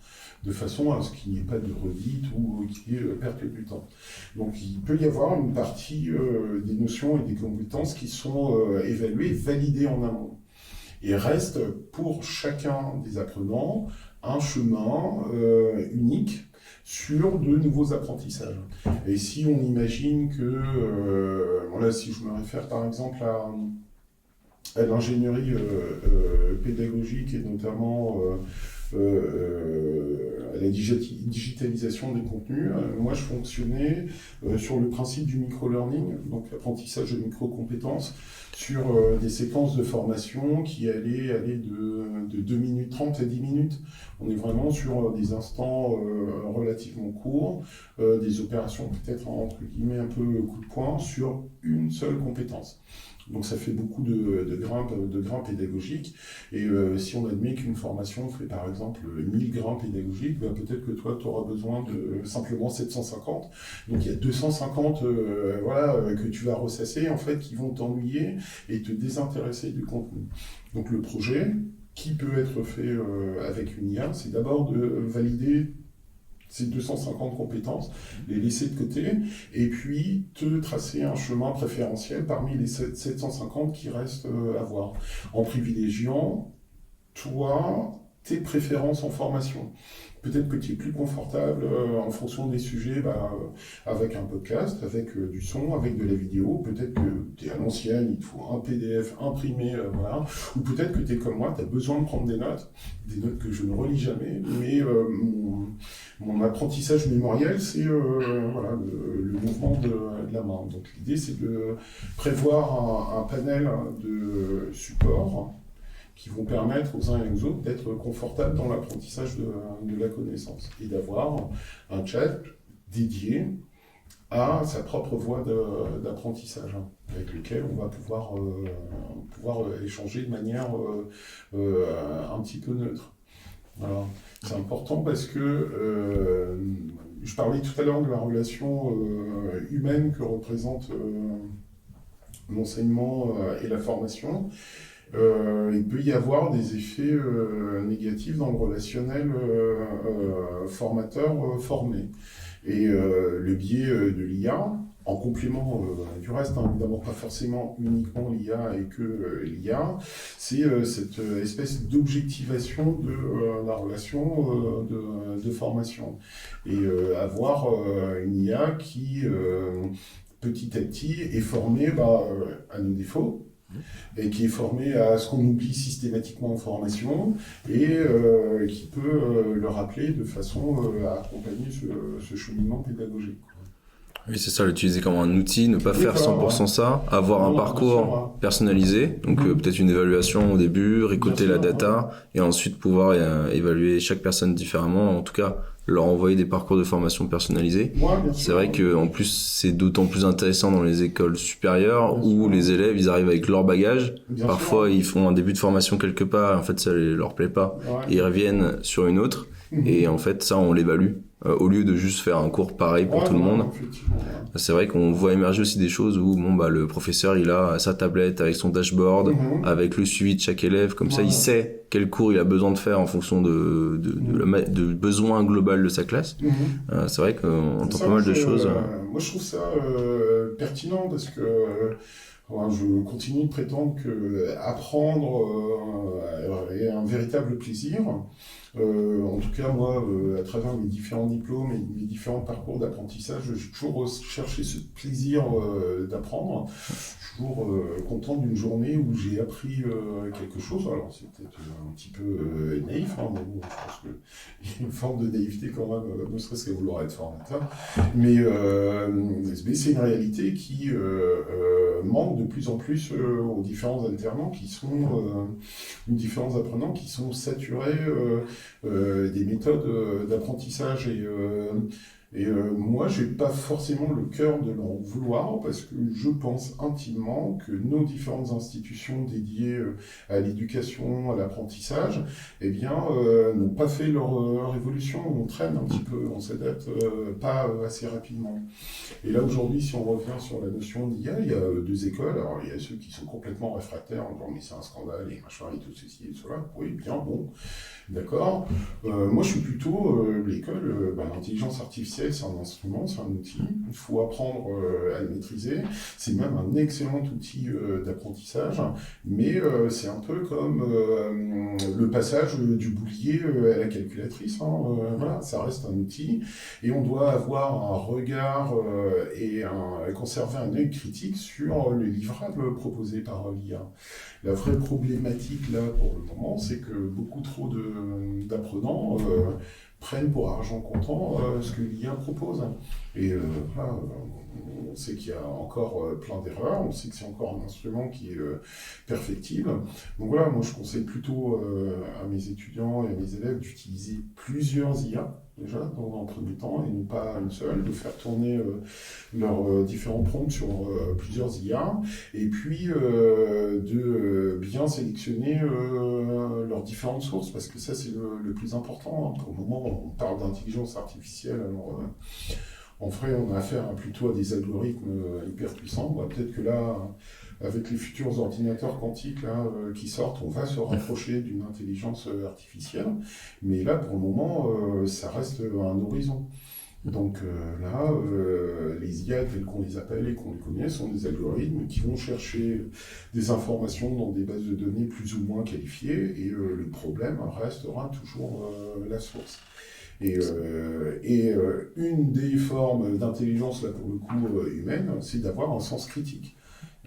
de façon à ce qu'il n'y ait pas de redite ou qu'il y ait perte du temps. Donc il peut y avoir une partie des notions et des compétences qui sont évaluées, validées en amont. Et reste pour chacun des apprenants un chemin unique sur de nouveaux apprentissages. Et si on imagine que, si je me réfère par exemple à l'ingénierie pédagogique et notamment la digitalisation des contenus, moi je fonctionnais sur le principe du micro-learning, donc l'apprentissage de micro-compétences, sur des séquences de formation qui allaient aller de 2 minutes 30 à 10 minutes. On est vraiment sur des instants relativement courts, des opérations peut-être entre guillemets un peu coup de poing sur une seule compétence. Donc ça fait beaucoup de grains pédagogiques. Et si on admet qu'une formation fait par exemple 1000 grains pédagogiques, peut-être que toi tu auras besoin de simplement 750. Donc il y a 250 que tu vas ressasser en fait qui vont t'ennuyer et te désintéresser du contenu. Donc le projet qui peut être fait avec une IA, c'est d'abord de valider ces 250 compétences, les laisser de côté, et puis te tracer un chemin préférentiel parmi les 750 qui restent à voir, en privilégiant, toi, tes préférences en formation. Peut-être que tu es plus confortable en fonction des sujets avec un podcast, avec du son, avec de la vidéo. Peut-être que tu es à l'ancienne, il te faut un PDF imprimé, Ou peut-être que tu es comme moi, tu as besoin de prendre des notes que je ne relis jamais. Mais mon apprentissage mémoriel, c'est le mouvement de la main. Donc l'idée, c'est de prévoir un panel de supports qui vont permettre aux uns et aux autres d'être confortables dans l'apprentissage de la connaissance et d'avoir un chat dédié à sa propre voie d'apprentissage avec lequel on va pouvoir échanger de manière un petit peu neutre. Alors, c'est important parce que je parlais tout à l'heure de la relation humaine que représente l'enseignement et la formation. Il peut y avoir des effets négatifs dans le relationnel formateur-formé. Et le biais de l'IA, en complément du reste, évidemment pas forcément uniquement l'IA et que l'IA, c'est cette espèce d'objectivation de la relation de formation. Et avoir une IA qui, petit à petit, est formée à nos défauts, et qui est formé à ce qu'on oublie systématiquement en formation et qui peut le rappeler de façon à accompagner ce cheminement pédagogique. Oui, c'est ça, l'utiliser comme un outil, ne pas faire 100% ça, avoir un parcours personnalisé, donc peut-être une évaluation au début, récolter la data, et ensuite pouvoir évaluer chaque personne différemment, en tout cas leur envoyer des parcours de formation personnalisés. C'est vrai que en plus c'est d'autant plus intéressant dans les écoles supérieures où les élèves ils arrivent avec leur bagage. Parfois ils font un début de formation quelque part, en fait ça leur plaît pas, et ils reviennent sur une autre, et en fait ça on l'évalue. au lieu de juste faire un cours pareil pour tout le monde. Effectivement, ouais. C'est vrai qu'on voit émerger aussi des choses où le professeur il a sa tablette avec son dashboard, avec le suivi de chaque élève, comme ça il sait quel cours il a besoin de faire en fonction de besoin global de sa classe. C'est vrai qu'on entend pas mal de choses. Moi je trouve ça pertinent parce que je continue de prétendre que apprendre est un véritable plaisir. En tout cas, moi, à travers mes différents diplômes et mes différents parcours d'apprentissage, j'ai toujours cherché ce plaisir d'apprendre. Je suis toujours content d'une journée où j'ai appris quelque chose. Alors, c'est peut-être un petit peu naïf, hein, mais bon, je pense qu'il y a une forme de naïveté quand même, ne serait-ce qu'à vouloir être formateur. Mais c'est une réalité qui manque de plus en plus aux différents alternants qui sont, aux différents apprenants qui sont saturés des méthodes d'apprentissage et moi, j'ai pas forcément le cœur de leur vouloir parce que je pense intimement que nos différentes institutions dédiées à l'éducation, à l'apprentissage, eh bien, n'ont pas fait leur évolution. On traîne un petit peu, on s'adapte pas assez rapidement. Et là, aujourd'hui, si on revient sur la notion d'IA, il y a deux écoles. Alors, il y a ceux qui sont complètement réfractaires, en disant mais c'est un scandale et machin et tout ceci et cela. Oui, bien, bon. D'accord. Moi, je suis plutôt l'école, l'intelligence artificielle, c'est un instrument, c'est un outil. Il faut apprendre à le maîtriser. C'est même un excellent outil d'apprentissage, mais c'est un peu comme le passage du boulier à la calculatrice. Voilà, ça reste un outil, et on doit avoir un regard et conserver un œil critique sur le livrable proposé par l'IA. La vraie problématique là pour le moment, c'est que beaucoup trop d'apprenants prennent pour argent comptant ce que l'IA propose. Et là, on sait qu'il y a encore plein d'erreurs, on sait que c'est encore un instrument qui est perfectible. Donc voilà, moi je conseille plutôt à mes étudiants et à mes élèves d'utiliser plusieurs IA, déjà, dans un premier temps, et non pas une seule, de faire tourner leurs différents prompts sur plusieurs IA, et puis de bien sélectionner leurs différentes sources, parce que ça c'est le plus important. Pour le moment, on parle d'intelligence artificielle, alors en vrai, on a affaire plutôt à des algorithmes hyper puissants. Peut-être que là, avec les futurs ordinateurs quantiques là, qui sortent, on va se rapprocher d'une intelligence artificielle. Mais là, pour le moment, ça reste un horizon. Donc là, les IA tels qu'on les appelle et qu'on les connaît sont des algorithmes qui vont chercher des informations dans des bases de données plus ou moins qualifiées, et le problème restera toujours la source. Et une des formes d'intelligence, là pour le coup humaine, c'est d'avoir un sens critique.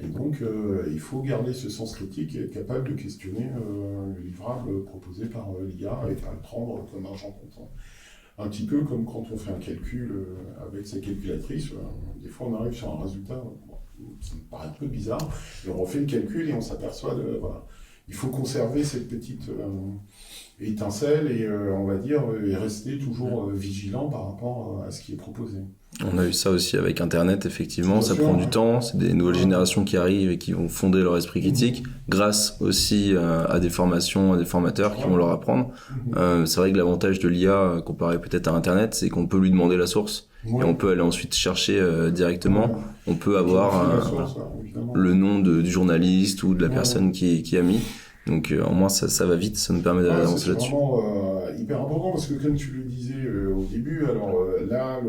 Et donc il faut garder ce sens critique et être capable de questionner le livrable proposé par l'IA et pas le prendre comme argent comptant. Un petit peu comme quand on fait un calcul avec sa calculatrice, des fois on arrive sur un résultat, ça me paraît un peu bizarre, et on refait le calcul et on s'aperçoit de... Voilà. Il faut conserver cette petite étincelle et on va dire et rester toujours vigilant par rapport à ce qui est proposé. On a eu ça aussi avec Internet, effectivement, ça prend du temps, c'est des nouvelles générations qui arrivent et qui vont fonder leur esprit critique, grâce aussi à des formations, à des formateurs qui vont leur apprendre. C'est vrai que l'avantage de l'IA, comparé peut-être à Internet, c'est qu'on peut lui demander la source, et on peut aller ensuite chercher directement, on peut avoir le nom du journaliste ou de la personne qui a mis. Donc au moins ça va vite, ça nous permet d'avancer là-dessus. C'est vraiment hyper important parce que comme tu le disais au début, alors là,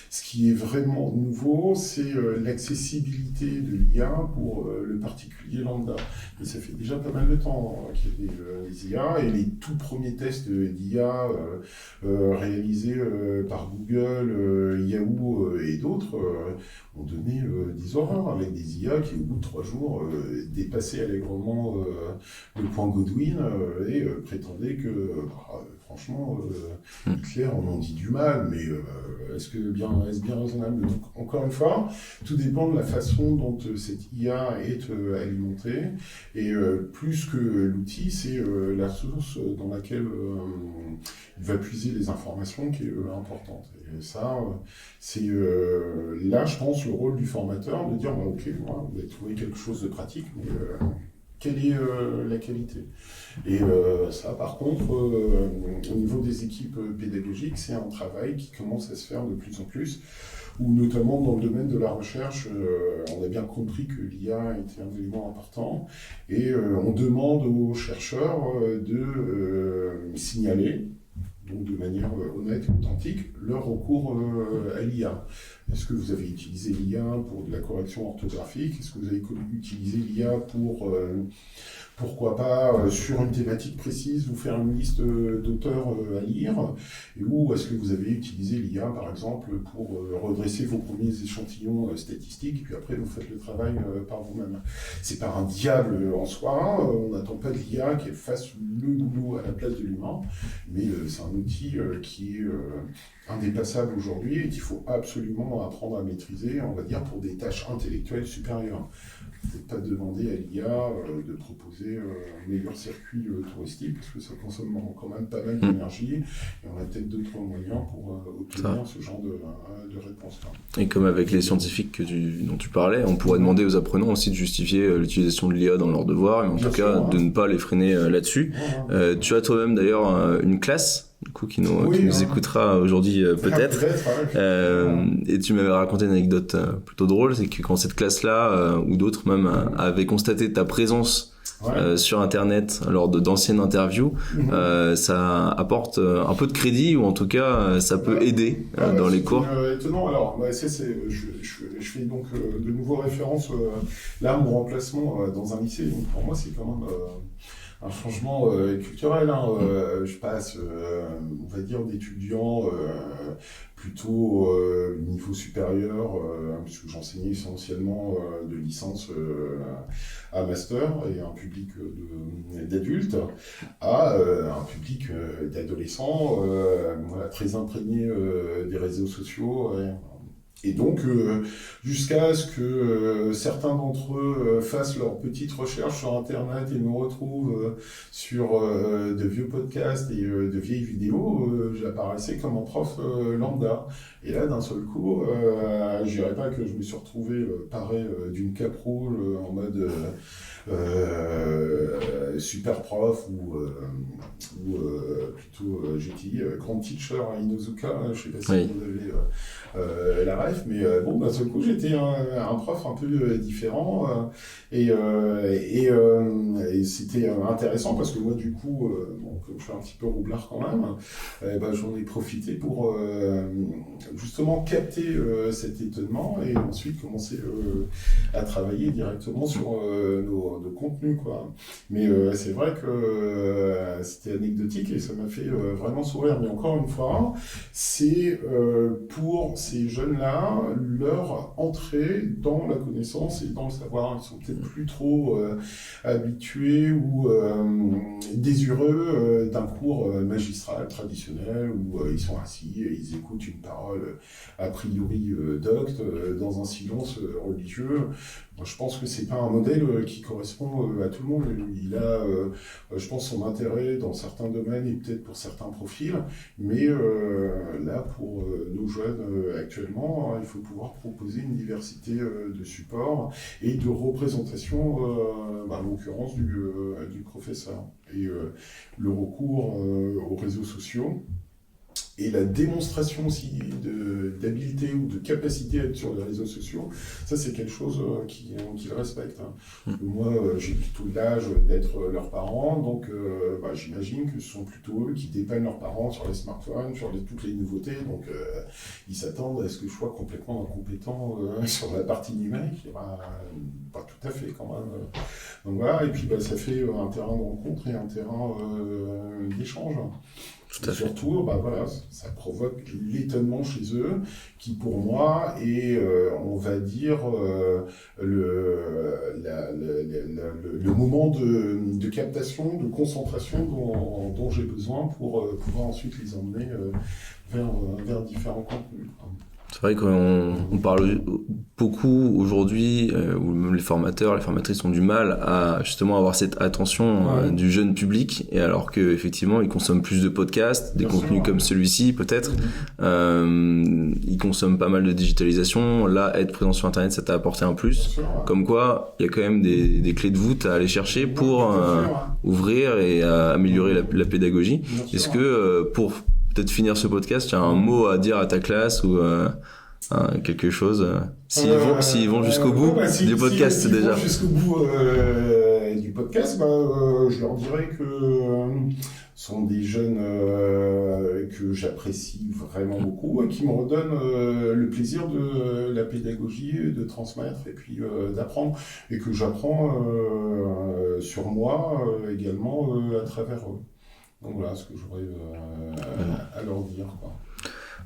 ce qui est vraiment nouveau, c'est l'accessibilité de l'IA pour le particulier lambda. Et ça fait déjà pas mal de temps qu'il y a des IA, et les tout premiers tests d'IA réalisés par Google, Yahoo et d'autres ont donné des horreurs avec des IA qui, au bout de 3 jours, dépassaient allègrement le point Godwin et prétendaient que, franchement, Hitler en ont dit du mal, mais est-ce bien raisonnable? Donc, encore une fois, tout dépend de la façon dont cette IA est alimentée, et plus que l'outil, c'est la source dans laquelle il va puiser les informations qui est importante. Et ça, c'est là, je pense, le rôle du formateur de dire ok, voilà, vous avez trouvé quelque chose de pratique, mais quelle est la qualité. Et ça, par contre, au niveau des équipes pédagogiques, c'est un travail qui commence à se faire de plus en plus, où notamment dans le domaine de la recherche, on a bien compris que l'IA était un élément important, et on demande aux chercheurs de signaler, donc de manière honnête et authentique, leur recours à l'IA. Est-ce que vous avez utilisé l'IA pour de la correction orthographique? Est-ce que vous avez utilisé l'IA pour, pourquoi pas, sur une thématique précise, vous faire une liste d'auteurs à lire? Ou est-ce que vous avez utilisé l'IA, par exemple, pour redresser vos premiers échantillons statistiques, et puis après vous faites le travail par vous-même? C'est pas un diable en soi, on n'attend pas de l'IA qu'elle fasse le boulot à la place de l'humain, mais c'est un outil qui est indépassable aujourd'hui et qu'il faut absolument apprendre à maîtriser, on va dire, pour des tâches intellectuelles supérieures. Peut-être pas demander à l'IA de proposer un meilleur circuit touristique, parce que ça consomme quand même pas mal d'énergie, et on a peut-être d'autres moyens pour obtenir ce genre de réponse-là. Et comme avec les scientifiques dont tu parlais, on pourrait demander aux apprenants aussi de justifier l'utilisation de l'IA dans leurs devoirs, et en tout cas de ne pas les freiner là-dessus. Tu as toi-même d'ailleurs une classe du coup, qui nous écoutera aujourd'hui peut-être. Et tu m'avais raconté une anecdote plutôt drôle, c'est que quand cette classe-là, ou d'autres même, avaient constaté ta présence sur Internet lors d'anciennes interviews, ça apporte un peu de crédit, ou en tout cas, ça peut aider dans les cours. Étonnant. Alors, je fais donc de nouveau référence là, mon remplacement dans un lycée. Donc pour moi, c'est quand même un changement culturel. Je passe, on va dire, d'étudiants plutôt niveau supérieur, puisque j'enseignais essentiellement de licence à master et un public d'adultes, à un public d'adolescents très imprégné des réseaux sociaux. Et donc, jusqu'à ce que certains d'entre eux fassent leurs petites recherches sur Internet et me retrouvent sur de vieux podcasts et de vieilles vidéos, j'apparaissais comme un prof lambda. Et là, d'un seul coup, je dirais pas que je me suis retrouvé paré d'une caproule en mode super prof ou plutôt GTI, grand teacher à Inozuka, je sais pas si vous avez la ref, mais bon, d'un seul coup, j'étais un prof un peu différent et c'était intéressant parce que moi, du coup, comme je suis un petit peu roublard quand même, j'en ai profité pour justement capter cet étonnement et ensuite commencer à travailler directement sur nos contenus, quoi. Mais c'est vrai que c'était anecdotique et ça m'a fait vraiment sourire. Mais encore une fois, c'est pour ces jeunes-là, leur entrée dans la connaissance et dans le savoir. Ils sont peut-être plus trop habitués ou désireux d'un cours magistral traditionnel où ils sont assis et ils écoutent une parole a priori docte dans un silence religieux. Moi, je pense que c'est pas un modèle qui correspond à tout le monde. Il a, je pense, son intérêt dans certains domaines et peut-être pour certains profils, mais là, pour nos jeunes actuellement, il faut pouvoir proposer une diversité de supports et de représentation, en l'occurrence du professeur. Et le recours aux réseaux sociaux et la démonstration aussi d'habileté ou de capacité à être sur les réseaux sociaux, ça c'est quelque chose qu'ils respectent. Moi, j'ai plutôt l'âge d'être leurs parents, donc j'imagine que ce sont plutôt eux qui dépeignent leurs parents sur les smartphones, sur toutes les nouveautés, donc ils s'attendent à ce que je sois complètement incompétent sur la partie numérique. Pas tout à fait quand même. Donc voilà, et puis ça fait un terrain de rencontre et un terrain d'échange. Et surtout, ça provoque l'étonnement chez eux, qui pour moi est, on va dire, le moment de captation, de concentration dont j'ai besoin pour pouvoir ensuite les emmener vers différents contenus. C'est vrai qu'on parle beaucoup aujourd'hui, où même les formateurs, les formatrices ont du mal à justement avoir cette attention du jeune public, et alors qu'effectivement ils consomment plus de podcasts, des contenus comme celui-ci peut-être, ils consomment pas mal de digitalisation. Là, être présent sur Internet, ça t'a apporté un plus. Comme quoi, il y a quand même des clés de voûte à aller chercher pour ouvrir et améliorer la pédagogie. Est-ce que pour peut-être finir ce podcast, tu as un mot à dire à ta classe ou quelque chose s'ils vont jusqu'au bout du podcast s'ils déjà. Vont jusqu'au bout du podcast, je leur dirais que sont des jeunes que j'apprécie vraiment beaucoup et qui me redonnent le plaisir de la pédagogie, de transmettre et puis d'apprendre, et que j'apprends sur moi également à travers eux. Donc voilà ce que j'aurais à leur dire, quoi.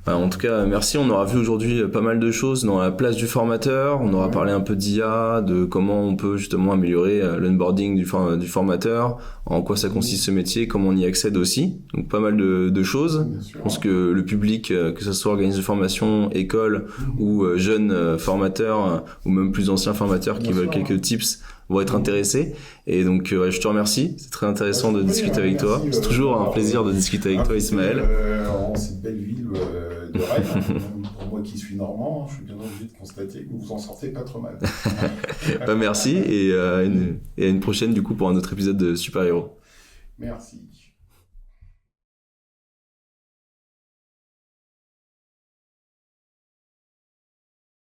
En tout cas, merci. On aura vu aujourd'hui pas mal de choses dans la place du formateur. On aura parlé un peu d'IA, de comment on peut justement améliorer l'onboarding du formateur, en quoi ça consiste ce métier, comment on y accède aussi. Donc pas mal de choses. Je pense que le public, que ce soit organisme de formation, école ou jeunes formateurs ou même plus anciens formateurs qui veulent quelques tips, vont être intéressés. Et donc je te remercie. C'est très intéressant de discuter avec toi. C'est toujours un plaisir de discuter avec toi, Ismaël. En cette belle ville de Rennes, pour moi qui suis normand, je suis bien obligé de constater que vous vous en sortez pas trop mal. Merci et à une prochaine du coup pour un autre épisode de Super Héros. Merci.